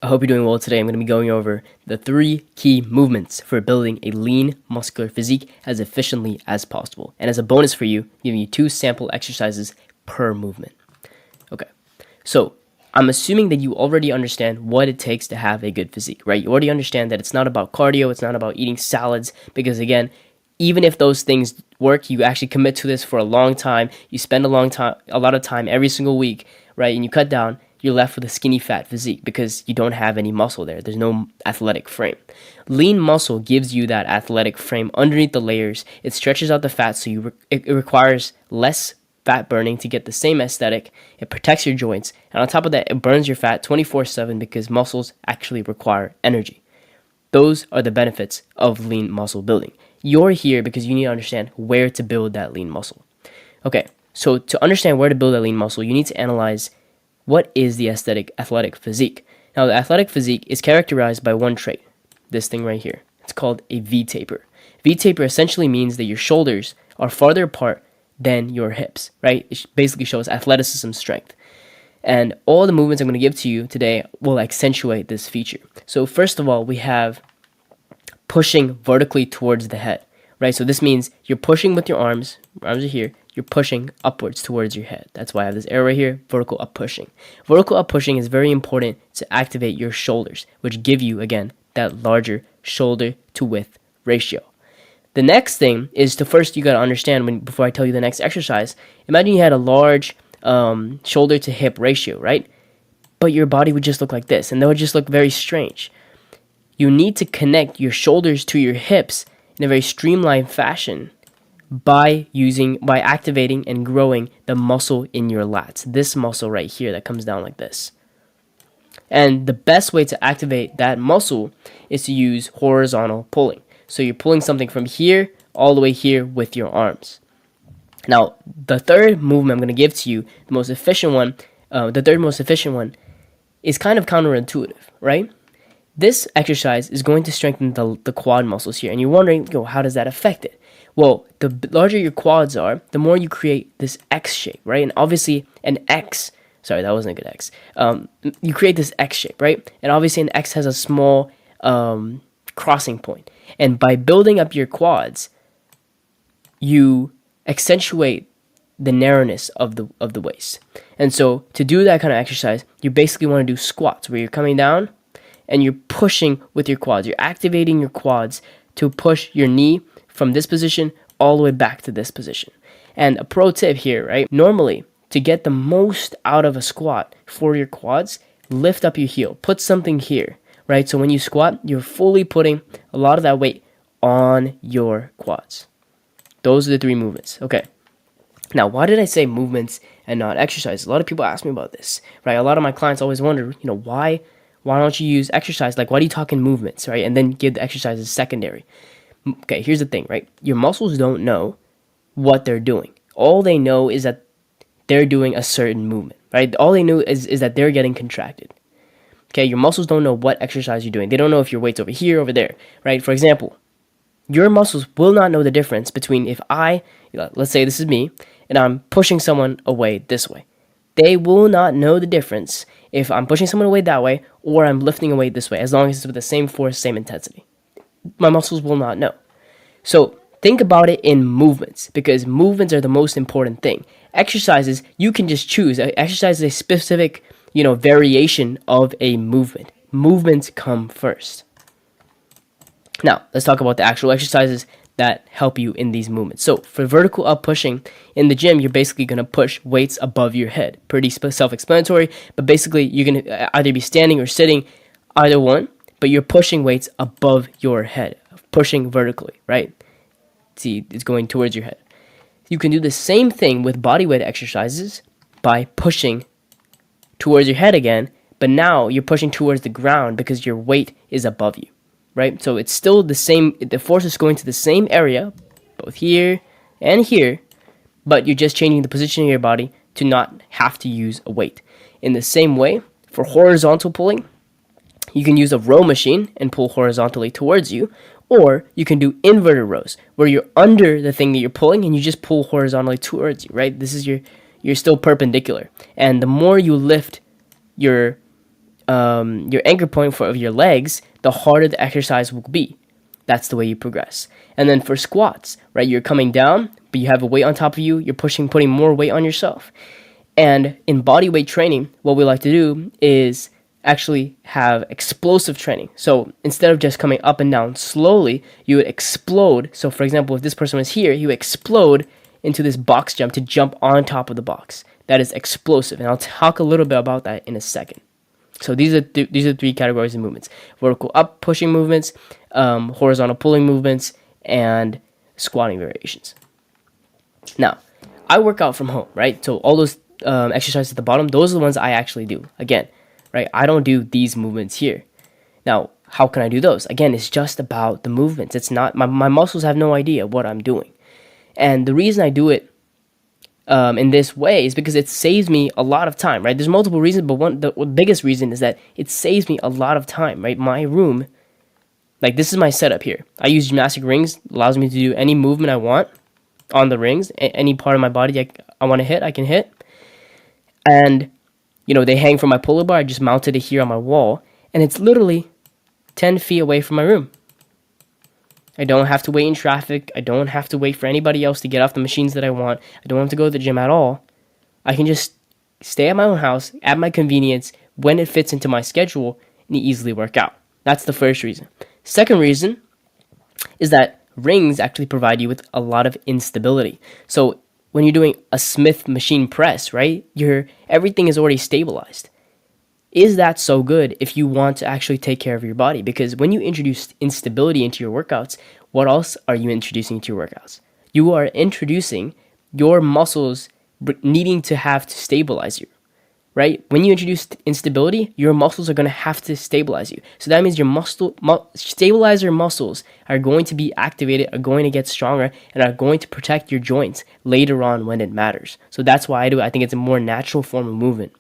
I hope you're doing well today. I'm going to be going over the 3 key movements for building a lean, muscular physique as efficiently as possible. And as a bonus for you, giving you 2 sample exercises per movement. Okay, so I'm assuming that you already understand what it takes to have a good physique, right? You already understand that it's not about cardio, it's not about eating salads, because again, even if those things work, you actually commit to this for a long time, you spend a lot of time every single week, right? And you cut down, you're left with a skinny fat physique because you don't have any muscle there. There's no athletic frame. Lean muscle gives you that athletic frame underneath the layers. It stretches out the fat, so it requires less fat burning to get the same aesthetic. It protects your joints, and on top of that, it burns your fat 24/7 because muscles actually require energy. Those are the benefits of lean muscle building. You're here because you need to understand where to build that lean muscle. Okay, so to understand where to build that lean muscle, you need to analyze what is the athletic physique. Now, the athletic physique is characterized by one trait, this thing right here. It's called a V-taper. V-taper essentially means that your shoulders are farther apart than your hips, right? It basically shows athleticism strength. And all the movements I'm going to give to you today will accentuate this feature. So first of all, we have pushing vertically towards the head, right? So this means you're pushing with your arms are here, you're pushing upwards towards your head. That's why I have this arrow right here, vertical up pushing. Vertical up pushing is very important to activate your shoulders, which give you, again, that larger shoulder to width ratio. The next thing is you got to understand before I tell you the next exercise. Imagine you had a large shoulder to hip ratio, right? But your body would just look like this, and that would just look very strange. You need to connect your shoulders to your hips in a very streamlined fashion by activating and growing the muscle in your lats. This muscle right here that comes down like this. And the best way to activate that muscle is to use horizontal pulling. So you're pulling something from here all the way here with your arms. Now, the third movement I'm going to give to you, the third most efficient one, is kind of counterintuitive, right? This exercise is going to strengthen the quad muscles here. And you're wondering, how does that affect it? Well, the larger your quads are, the more you create this X shape, right? And obviously sorry, that wasn't a good X. You create this X shape, right? And obviously an X has a small crossing point. And by building up your quads, you accentuate the narrowness of the waist. And so to do that kind of exercise, you basically want to do squats where you're coming down and you're pushing with your quads. You're activating your quads to push your knee from this position all the way back to this position. And a pro tip here, right? Normally, to get the most out of a squat for your quads, lift up your heel. Put something here, right? So when you squat, you're fully putting a lot of that weight on your quads. Those are the 3 movements. Okay. Now, why did I say movements and not exercise? A lot of people ask me about this, right? A lot of my clients always wonder, why don't you use exercise? Like, why do you talk in movements, right? And then give the exercises secondary. Okay, here's the thing, right? Your muscles don't know what they're doing. All they know is that they're doing a certain movement, right? All they know is that they're getting contracted. Okay, your muscles don't know what exercise you're doing. They don't know if your weight's over here, over there, right? For example, your muscles will not know the difference between let's say this is me, and I'm pushing someone away this way. They will not know the difference if I'm pushing someone away that way or I'm lifting away this way, as long as it's with the same force, same intensity. My muscles will not know. So think about it in movements, because movements are the most important thing. Exercises, you can just choose. Exercise is a specific, variation of a movement. Movements come first. Now, let's talk about the actual exercises that help you in these movements. So for vertical up pushing, in the gym, you're basically going to push weights above your head. Pretty self-explanatory, but basically you're going to either be standing or sitting, either one, but you're pushing weights above your head, pushing vertically, right? See, it's going towards your head. You can do the same thing with bodyweight exercises by pushing towards your head again, but now you're pushing towards the ground because your weight is above you, right? So it's still the same, the force is going to the same area, both here and here, but you're just changing the position of your body to not have to use a weight. In the same way, for horizontal pulling, you can use a row machine and pull horizontally towards you, or you can do inverted rows where you're under the thing that you're pulling and you just pull horizontally towards you, right? This is you're still perpendicular. And the more you lift your your anchor point for your legs, the harder the exercise will be. That's the way you progress. And then for squats, right, you're coming down, but you have a weight on top of you. You're putting more weight on yourself. And in body weight training, what we like to do is actually have explosive training. So instead of just coming up and down slowly, you would explode. So for example, if this person was here, he would explode into this box jump to jump on top of the box. That is explosive. And I'll talk a little bit about that in a second. So these are three categories of movements: vertical up pushing movements, horizontal pulling movements, and squatting variations. Now, I work out from home, right? So all those exercises at the bottom, those are the ones I actually do. Again, right? I don't do these movements here. Now, how can I do those? Again, it's just about the movements. It's not, my muscles have no idea what I'm doing. And the reason I do it in this way is because it saves me a lot of time, right? There's multiple reasons, but the biggest reason is that it saves me a lot of time, right? My room, like this is my setup here. I use gymnastic rings, allows me to do any movement I want on the rings. Any part of my body I want to hit, I can hit. And, they hang from my pull-up bar. I just mounted it here on my wall, and it's literally 10 feet away from my room. I don't have to wait in traffic. I don't have to wait for anybody else to get off the machines that I want. I don't have to go to the gym at all. I can just stay at my own house at my convenience when it fits into my schedule and easily work out. That's the first reason. Second reason is that rings actually provide you with a lot of instability. So when you're doing a Smith machine press, right, everything is already stabilized. Is that so good if you want to actually take care of your body? Because when you introduce instability into your workouts, what else are you introducing into your workouts? You are introducing your muscles needing to have to stabilize you, right? When you introduce instability, your muscles are going to have to stabilize you. So that means your stabilizer muscles are going to be activated, are going to get stronger, and are going to protect your joints later on when it matters. So that's why I do it. I think it's a more natural form of movement.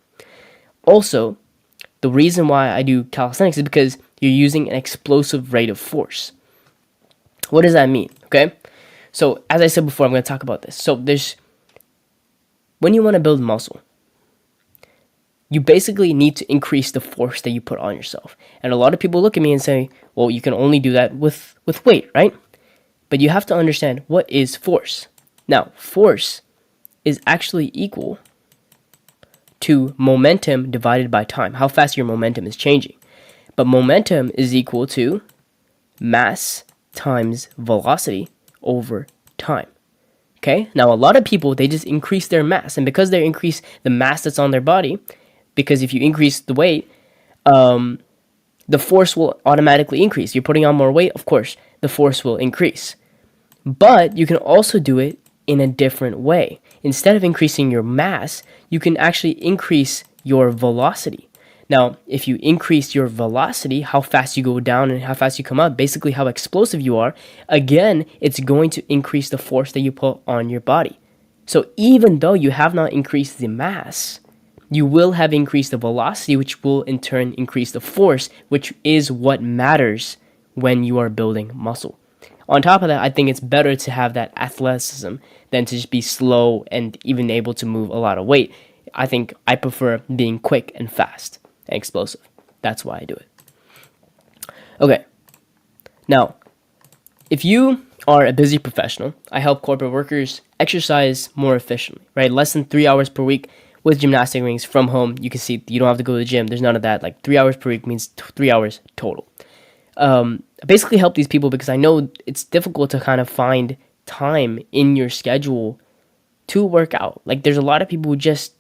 Also, the reason why I do calisthenics is because you're using an explosive rate of force. What does that mean? Okay. So as I said before, I'm going to talk about this. So when you want to build muscle, you basically need to increase the force that you put on yourself. And a lot of people look at me and say, well, you can only do that with weight, right? But you have to understand, what is force? Now, force is actually equal to momentum divided by time, how fast your momentum is changing. But momentum is equal to mass times velocity over time. Okay? Now, a lot of people, they just increase their mass. And because they increase the mass that's on their body, because if you increase the weight, the force will automatically increase. You're putting on more weight, of course, the force will increase. But you can also do it in a different way. Instead of increasing your mass, you can actually increase your velocity. Now, if you increase your velocity, how fast you go down and how fast you come up, basically how explosive you are, again, it's going to increase the force that you put on your body. So even though you have not increased the mass, you will have increased the velocity, which will in turn increase the force, which is what matters when you are building muscle. On top of that, I think it's better to have that athleticism than to just be slow and even able to move a lot of weight. I think I prefer being quick and fast and explosive. That's why I do it. Okay. Now, if you are a busy professional, I help corporate workers exercise more efficiently, right? Less than 3 hours per week with gymnastic rings from home. You can see you don't have to go to the gym. There's none of that. Like 3 hours per week means 3 hours total. I basically help these people because I know it's difficult to kind of find time in your schedule to work out. Like there's a lot of people who just,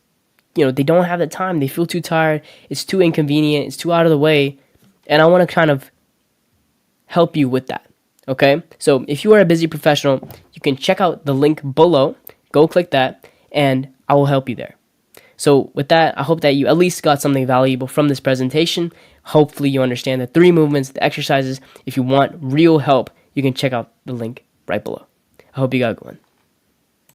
they don't have the time. They feel too tired. It's too inconvenient. It's too out of the way. And I want to kind of help you with that. Okay? So if you are a busy professional, you can check out the link below. Go click that and I will help you there. So with that, I hope that you at least got something valuable from this presentation. Hopefully you understand the 3 movements, the exercises. If you want real help, you can check out the link right below. I hope you got a good one.